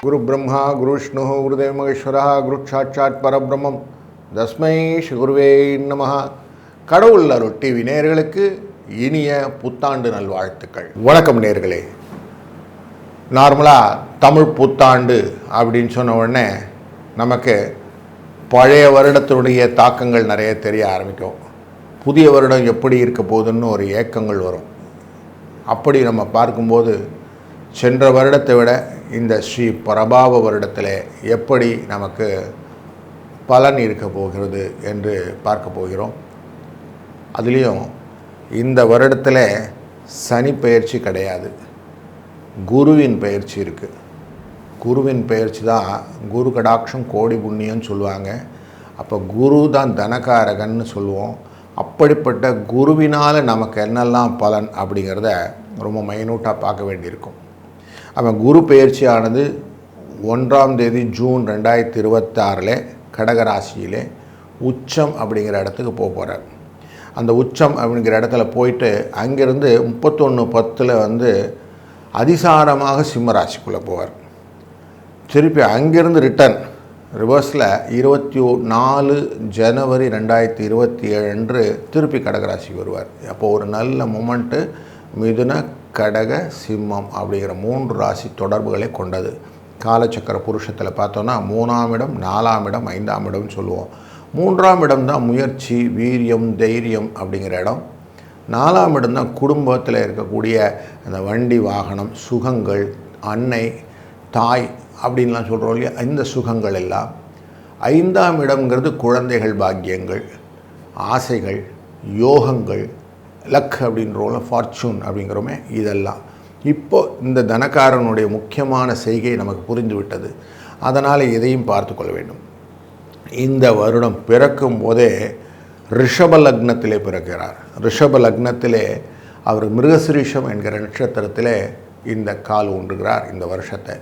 குரு பிரம்மா குரு விஷ்ணு குருதேவ மகேஸ்வரா குரு சாட்சாத் பரபிரம்மம் தஸ்மை ஸ்ரீ குருவே நமஹ. கடவுள் அருள் டிவி நேயர்களுக்கு இனிய புத்தாண்டு நல்வாழ்த்துக்கள். வணக்கம் நேயர்களே. நார்மலாக தமிழ் புத்தாண்டு அப்படின்னு சொன்ன உடனே நமக்கு பழைய வருடத்தினுடைய தாக்கங்கள் நிறைய தெரிய ஆரம்பிக்கும். புதிய வருடம் எப்படி இருக்க போகுதுன்னு ஒரு ஏக்கங்கள் வரும். அப்படி நம்ம பார்க்கும்போது சென்ற வருடத்தை விட இந்த ஸ்ரீ பிரபாவ வருடத்தில் எப்படி நமக்கு பலன் இருக்க போகிறது என்று பார்க்க போகிறோம். அதுலேயும் இந்த வருடத்தில் சனி பெயர்ச்சி கிடையாது, குருவின் பெயர்ச்சி இருக்குது. குருவின் பெயர்ச்சி தான் குரு கடாட்சம் கோடி புண்ணியம்னு சொல்லுவாங்க. அப்போ குரு தான் தனகாரகன்னு சொல்லுவோம். அப்படிப்பட்ட குருவினால் நமக்கு என்னெல்லாம் பலன் அப்படிங்கிறத ரொம்ப மைனூட்டாக பார்க்க வேண்டியிருக்கும். அவன் குரு பெயர்ச்சியானது 1ஆம் தேதி ஜூன் 2026 கடகராசியிலே உச்சம் அப்படிங்கிற இடத்துக்கு போகிறார். அந்த உச்சம் அப்படிங்கிற இடத்துல போயிட்டு அங்கேருந்து 31/10 அதிசாரமாக சிம்ம ராசிக்குள்ளே போவார். திருப்பி அங்கேருந்து ரிட்டர்ன் ரிவர்ஸில் 24 ஜனவரி 2027 அன்று திருப்பி கடகராசிக்கு வருவார். அப்போது ஒரு நல்ல மொமெண்ட்டு மிதுன கடக சிம்மம் அப்படிங்கிற 3 ராசி தொடர்புகளை கொண்டது. காலச்சக்கர புருஷத்தில் பார்த்தோன்னா 3ஆம் இடம், 4ஆம் இடம், 5ஆம் இடம்னு சொல்லுவோம். 3ஆம் இடம் தான் முயற்சி, வீரியம், தைரியம் அப்படிங்கிற இடம். 4ஆம் இடம் தான் குடும்பத்தில் இருக்கக்கூடிய அந்த வண்டி வாகனம், சுகங்கள், அன்னை, தாய் அப்படின்லாம் சொல்கிறோம் இல்லையா, இந்த சுகங்கள் எல்லாம். 5ஆம் இடம்ங்கிறது குழந்தைகள், பாக்கியங்கள், ஆசைகள், யோகங்கள், லக் அப்படின்றோம், ஃபார்ச்சூன் அப்படிங்கிறோமே, இதெல்லாம். இப்போ இந்த தனக்காரனுடைய முக்கியமான செய்கை நமக்கு புரிந்துவிட்டது. அதனால் இதையும் பார்த்து கொள்ள வேண்டும். இந்த வருடம் பிறக்கும் போதே ரிஷப லக்னத்திலே பிறக்கிறார். ரிஷப லக்னத்திலே அவர் மிருகசிரீஷம் என்கிற நட்சத்திரத்திலே இந்த கால் ஊன்றுகிறார். இந்த வருஷத்தை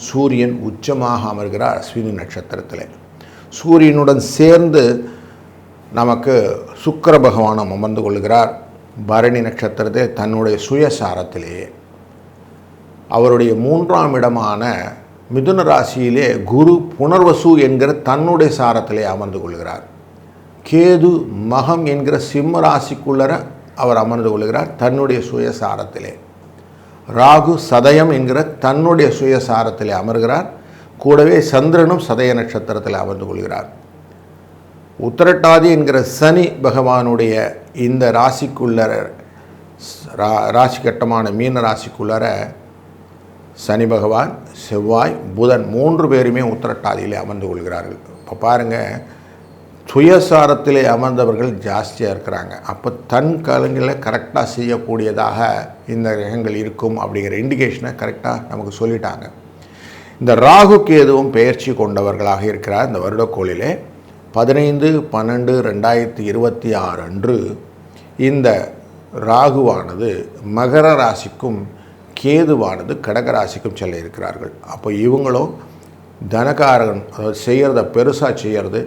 சூரியன் உச்சமாக அமர்கிறார் அஸ்வினி நட்சத்திரத்தில். சூரியனுடன் சேர்ந்து நமக்கு சுக்கிர பகவானும் அமர்ந்து கொள்கிறார் பரணி நட்சத்திரத்தை தன்னுடைய சுயசாரத்திலேயே. அவருடைய 3ஆம் இடமான மிதுன ராசியிலே குரு புனர்வசு என்கிற தன்னுடைய சாரத்திலே அமர்ந்து கொள்கிறார். கேது மகம் என்கிற சிம்ம ராசிக்குள்ளர அவர் அமர்ந்து கொள்கிறார் தன்னுடைய சுயசாரத்திலே. ராகு சதயம் என்கிற தன்னுடைய சுயசாரத்திலே அமர்கிறார். கூடவே சந்திரனும் சதய நட்சத்திரத்தில் அமர்ந்து கொள்கிறார். உத்திரட்டாதி என்கிற சனி பகவானுடைய இந்த ராசிக்குள்ளர ராசி கட்டமான மீன ராசிக்குள்ளர சனி பகவான், செவ்வாய், புதன் 3 பேருமே உத்திரட்டாதியிலே அமர்ந்து கொள்கிறார்கள். இப்போ பாருங்கள், சுயசாரத்திலே அமர்ந்தவர்கள் ஜாஸ்தியாக இருக்கிறாங்க. அப்போ தன் காலங்களை கரெக்டாக செய்யக்கூடியதாக இந்த கிரகங்கள் இருக்கும் அப்படிங்கிற இண்டிகேஷனை கரெக்டாக நமக்கு சொல்லிட்டாங்க. இந்த ராகு கேதுவும் பெயர்ச்சி கொண்டவர்களாக இருக்கிறார். இந்த வருடக்கோளிலே 15/12/2026 அன்று இந்த ராகுவானது மகர ராசிக்கும் கேதுவானது கடகராசிக்கும் செல்ல இருக்கிறார்கள். அப்போ இவங்களும் தனகாரகன், அதாவது செய்கிறத பெருசாக செய்கிறது,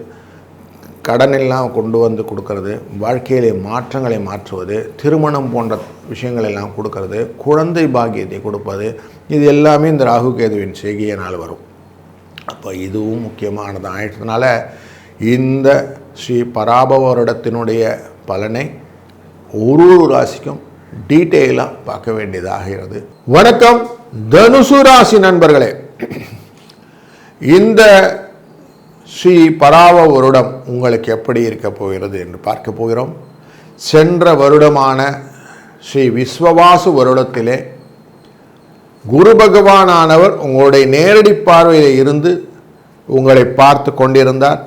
கடனெல்லாம் கொண்டு வந்து கொடுக்கறது, வாழ்க்கையிலே மாற்றங்களை மாற்றுவது, திருமணம் போன்ற விஷயங்கள் எல்லாம் கொடுக்கறது, குழந்தை பாக்கியத்தை கொடுப்பது, இது எல்லாமே இந்த ராகு கேதுவின் செய்கையினால் வரும். அப்போ இதுவும் முக்கியமானது ஆயிட்டதுனால இந்த ஸ்ரீ பராபவ வருடத்தினுடைய பலனை ஒரு ராசிக்கும் டீட்டெயிலாக பார்க்க வேண்டியதாகிறது. வணக்கம் தனுசு ராசி நண்பர்களே. இந்த ஸ்ரீ பராபவ வருடம் உங்களுக்கு எப்படி இருக்க போகிறது என்று பார்க்க போகிறோம். சென்ற வருடமான ஸ்ரீ விஸ்வவாசு வருடத்திலே குரு பகவானானவர் உங்களுடைய நேரடி பார்வையில் இருந்து உங்களை பார்த்து கொண்டிருந்தார்.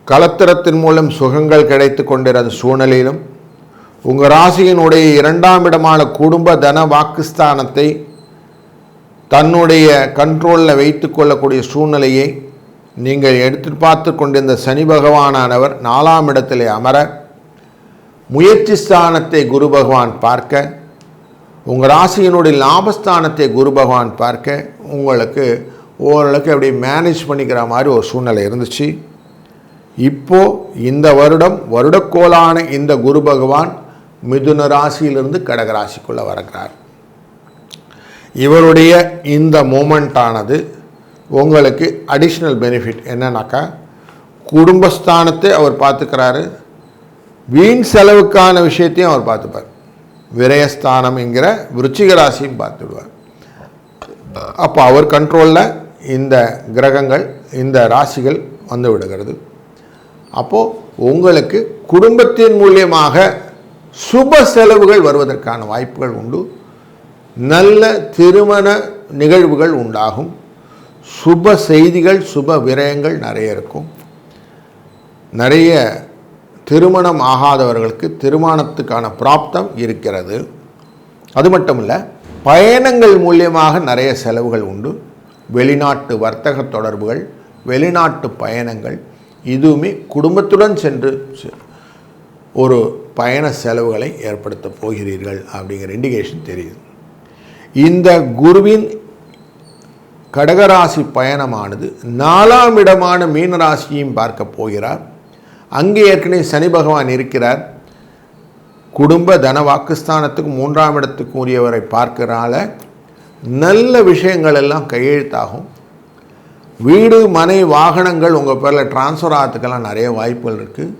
கலத்திரத்தின் மூலம் சுகங்கள் கிடைத்து கொண்டிருந்த சூழ்நிலையிலும் உங்கள் ராசியினுடைய 2ஆம் இடமான குடும்ப தன வாக்குஸ்தானத்தை தன்னுடைய கண்ட்ரோலில் வைத்து கொள்ளக்கூடிய சூழ்நிலையை நீங்கள் எதிர்பார்த்து கொண்டிருந்த சனி பகவானானவர் 4ஆம் இடத்திலே அமர, முயற்சி ஸ்தானத்தை குரு பகவான் பார்க்க, உங்கள் ராசியினுடைய லாபஸ்தானத்தை குரு பகவான் பார்க்க, உங்களுக்கு ஓரளவுக்கு அப்படி மேனேஜ் பண்ணிக்கிற மாதிரி ஒரு சூழ்நிலை இருந்துச்சு. இப்போது இந்த வருடக்கோளான இந்த குரு பகவான் மிதுன ராசியிலிருந்து கடக ராசிக்குள்ளே வருகிறார். இவருடைய இந்த மூமெண்ட்டானது உங்களுக்கு அடிஷ்னல் பெனிஃபிட் என்னன்னாக்கா, குடும்பஸ்தானத்தை அவர் பார்த்துக்கிறாரு, வீண் செலவுக்கான விஷயத்தையும் அவர் பார்த்துப்பார், விரயஸ்தானம் என்கிற விருச்சிக ராசியும் பார்த்துடுவார். அப்போ அவர் கண்ட்ரோலில் இந்த கிரகங்கள் இந்த ராசிகள் வந்து விடுகிறது. அப்போது உங்களுக்கு குடும்பத்தின் மூலியமாக சுப செலவுகள் வருவதற்கான வாய்ப்புகள் உண்டு. நல்ல திருமண நிகழ்வுகள் உண்டாகும். சுப செய்திகள் சுப விரயங்கள் நிறைய இருக்கும். நிறைய திருமணம் ஆகாதவர்களுக்கு திருமணத்துக்கான பிராப்தம் இருக்கிறது. அது மட்டும் இல்லை, பயணங்கள் மூலியமாக நிறைய செலவுகள் உண்டு. வெளிநாட்டு வர்த்தக தொடர்புகள், வெளிநாட்டு பயணங்கள், இதுவுமே குடும்பத்துடன் சென்று ஒரு பயண செலவுகளை ஏற்படுத்த போகிறீர்கள் அப்படிங்கிற இண்டிகேஷன் தெரியுது. இந்த குருவின் கடகராசி பயணமானது 4ஆம் இடமான மீனராசியையும் பார்க்க போகிறார். அங்கே ஏற்கனவே சனி பகவான் இருக்கிறார். குடும்ப தன வாக்குஸ்தானத்துக்கு 3ஆம் இடத்துக்கு உரியவரை பார்க்கறனால நல்ல விஷயங்கள் எல்லாம் கையெழுத்தாகும். வீடு மனை வாகனங்கள் உங்கள் பேரில் டிரான்ஸ்ஃபர் ஆகிறதுக்கெல்லாம் நிறைய வாய்ப்புகள் இருக்குது.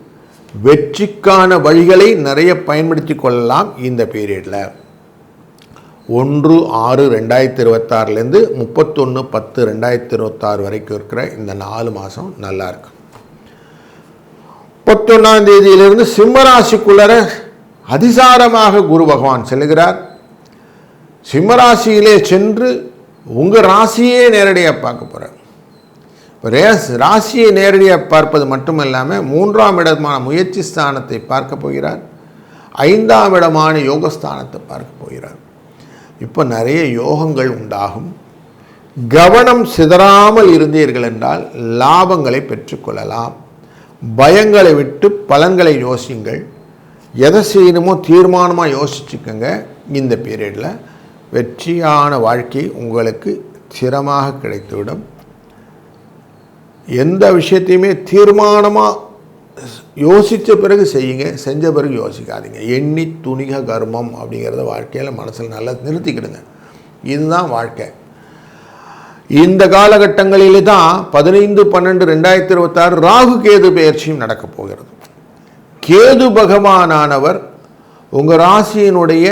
வெற்றிக்கான வழிகளை நிறைய பயன்படுத்தி கொள்ளலாம். இந்த பீரியடில் 1/6/2026 31/10/2026 வரைக்கும் இருக்கிற இந்த 4 மாதம் நல்லா இருக்கு. 31ஆம் தேதியிலிருந்து சிம்மராசிக்குள்ளர அதிசாரமாக குரு பகவான் செல்கிறார். சிம்மராசியிலே சென்று உங்கள் ராசியே நேரடியாக பார்க்க போகிறார். இப்போ ராசியை நேரடியாக பார்ப்பது மட்டும் இல்லாமல் 3ஆம் இடமான முயற்சி ஸ்தானத்தை பார்க்க போகிறார். 5ஆம் இடமான யோகஸ்தானத்தை பார்க்க போகிறார். இப்போ நிறைய யோகங்கள் உண்டாகும். கவனம் சிதறாமல் இருந்தீர்கள் என்றால் லாபங்களை பெற்றுக்கொள்ளலாம். பயங்களை விட்டு பலன்களை யோசியுங்கள். எதை செய்யணுமோ தீர்மானமாக யோசிச்சுக்கோங்க. இந்த பீரியடில் வெற்றியான வாழ்க்கை உங்களுக்கு சிரமமாக கிடைத்துவிடும். எந்த விஷயத்தையுமே தீர்மானமாக யோசித்த பிறகு செய்யுங்க, செஞ்ச பிறகு யோசிக்காதீங்க. எண்ணி துணிக கர்மம் அப்படிங்கிறத வாழ்க்கையில் மனசில் நல்லா நிறுத்திக்கிடுங்க. இதுதான் வாழ்க்கை. இந்த காலகட்டங்களில் தான் 15/12/2026 ராகு கேது பெயர்ச்சியும் நடக்கப் போகிறது. கேது பகவானானவர் உங்கள் ராசியினுடைய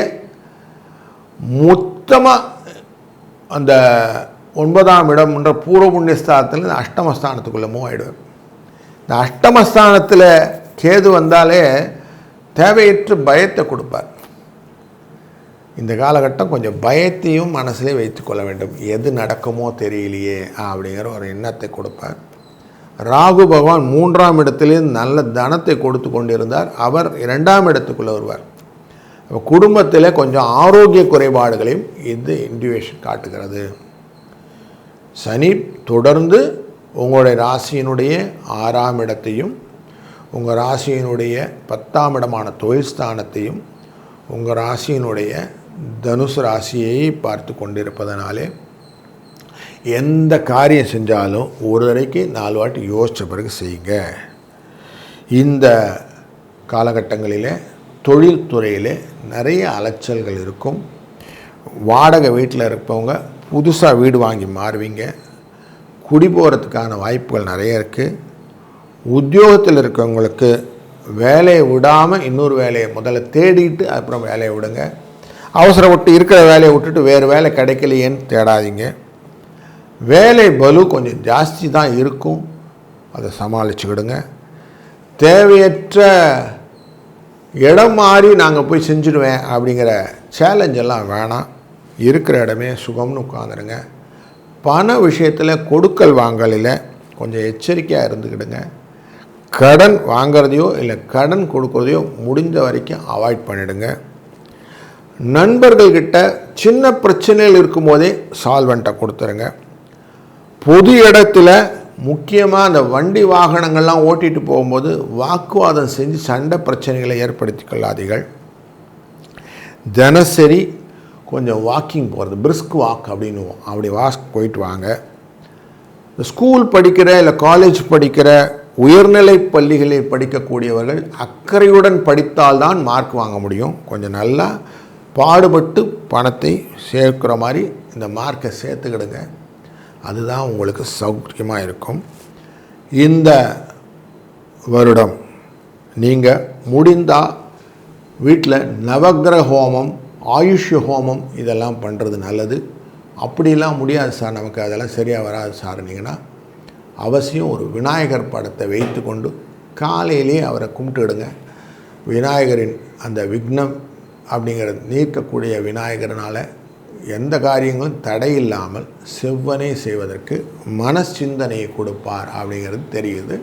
மொத்தமாக அந்த 9ஆம் இடம் என்ற பூர்வ புண்ணியஸ்தானத்தில் அஷ்டமஸ்தானத்துக்குள்ளே மூவ் ஆகிடுவார். இந்த அஷ்டமஸ்தானத்தில் கேது வந்தாலே தேவையற்ற பயத்தை கொடுப்பார். இந்த காலகட்டம் கொஞ்சம் பயத்தையும் மனசிலே வைத்து கொள்ள வேண்டும். எது நடக்குமோ தெரியலையே அப்படிங்கிற ஒரு எண்ணத்தை கொடுப்பார். ராகு பகவான் 3ஆம் இடத்திலிருந்து நல்ல தனத்தை கொடுத்து கொண்டிருந்தார். அவர் 2ஆம் இடத்துக்குள்ளே வருவார். குடும்பத்தில் கொஞ்சம் ஆரோக்கிய குறைபாடுகளையும் இது இண்டிகேஷன் காட்டுகிறது. சனி தொடர்ந்து உங்களுடைய ராசியினுடைய 6ஆம் இடத்தையும் உங்கள் ராசியினுடைய 10ஆம் இடமான தொழில் ஸ்தானத்தையும் உங்கள் ராசியினுடைய தனுசு ராசியை பார்த்து கொண்டிருப்பதனாலே எந்த காரியம் செஞ்சாலும் ஒரு தடவைக்கு 4 வாட்டி யோசித்த பிறகு செய்யுங்க. இந்த காலகட்டங்களில் தொழில்துறையில் நிறைய அலைச்சல்கள் இருக்கும். வாடகை வீட்டில் இருப்பவங்க புதுசாக வீடு வாங்கி மாறுவீங்க. குடி போகிறதுக்கான வாய்ப்புகள் நிறைய இருக்குது. உத்தியோகத்தில் இருக்கவங்களுக்கு வேலையை விடாமல் இன்னொரு வேலையை முதல்ல தேடிட்டு அப்புறம் வேலையை விடுங்க. அவசரப்பட்டு இருக்கிற வேலையை விட்டுட்டு வேறு வேலை கிடைக்கலையேன்னு தேடாதீங்க. வேலை பலு கொஞ்சம் ஜாஸ்தி தான் இருக்கும், அதை சமாளிச்சுக்கிடுங்க. தேவையற்ற இடம் மாறி நாங்கள் போய் செஞ்சுடுவேன் அப்படிங்கிற சேலஞ்செல்லாம் வேணாம். இருக்கிற இடமே சுகம்னு உட்காந்துருங்க. பண விஷயத்தில் கொடுக்கல் வாங்கலில் கொஞ்சம் எச்சரிக்கையாக இருந்துக்கிடுங்க. கடன் வாங்கிறதையோ இல்லை கடன் கொடுக்குறதையோ முடிஞ்ச வரைக்கும் அவாய்ட் பண்ணிவிடுங்க. நண்பர்கள்கிட்ட சின்ன பிரச்சனைகள் இருக்கும்போதே சால்வெண்ட்டை கொடுத்துருங்க. பொது இடத்துல முக்கியமாக அந்த வண்டி வாகனங்கள்லாம் ஓட்டிகிட்டு போகும்போது வாக்குவாதம் செஞ்சு சண்டை பிரச்சனைகளை ஏற்படுத்தி கொள்ளாதீர்கள். தினசரி கொஞ்சம் வாக்கிங் போகிறது, பிரிஸ்க் வாக் அப்படின்னுவோம், அப்படி வாக் போயிட்டு வாங்க. ஸ்கூல் படிக்கிற இல்லை காலேஜ் படிக்கிற உயர்நிலை பள்ளிகளில் படிக்கக்கூடியவர்கள் அக்கறையுடன் படித்தால்தான் மார்க் வாங்க முடியும். கொஞ்சம் நல்லா பாடுபட்டு பணத்தை சேர்க்கிற மாதிரி இந்த மார்க்கை சேர்த்துக்கிடுங்க. அதுதான் உங்களுக்கு சௌகரியமாக இருக்கும். இந்த வருடம் நீங்கள் முடிந்தால் வீட்டில் நவக்கிரக ஹோமம், ஆயுஷ் ஹோமம் இதெல்லாம் பண்ணுறது நல்லது. அப்படிலாம் முடியாது சார், நமக்கு அதெல்லாம் சரியாக வராது சார்னிங்கன்னா அவசியம் ஒரு விநாயகர் படத்தை வைத்து கொண்டு காலையிலே அவரை கும்பிட்டுடுங்க. விநாயகரின் அந்த விக்னம் அப்படிங்கிறது நீக்கக்கூடிய விநாயகர்னால் எந்த காரியங்களும் தடையில்லாமல் செவ்வனே செய்வதற்கு மனச்சிந்தனையை கொடுப்பார் அப்படிங்கிறது தெரியுது.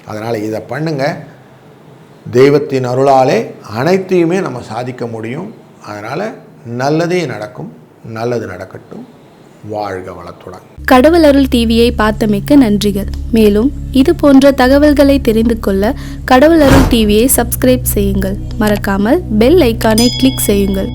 அதனால் இதை பண்ணுங்கள். தெய்வத்தின் அருளாலே அனைத்தையுமே நம்ம சாதிக்க முடியும். அதனால் நல்லதே நடக்கும். நல்லது நடக்கட்டும். வாழ்க வளத்துடன். கடவுள் அருள் டிவியை பார்த்தமைக்கு நன்றிகள். மேலும் இது போன்ற தகவல்களை தெரிந்து கொள்ள கடவுள் அருள் டிவியை சப்ஸ்கிரைப் செய்யுங்கள். மறக்காமல் பெல் ஐக்கானை கிளிக் செய்யுங்கள்.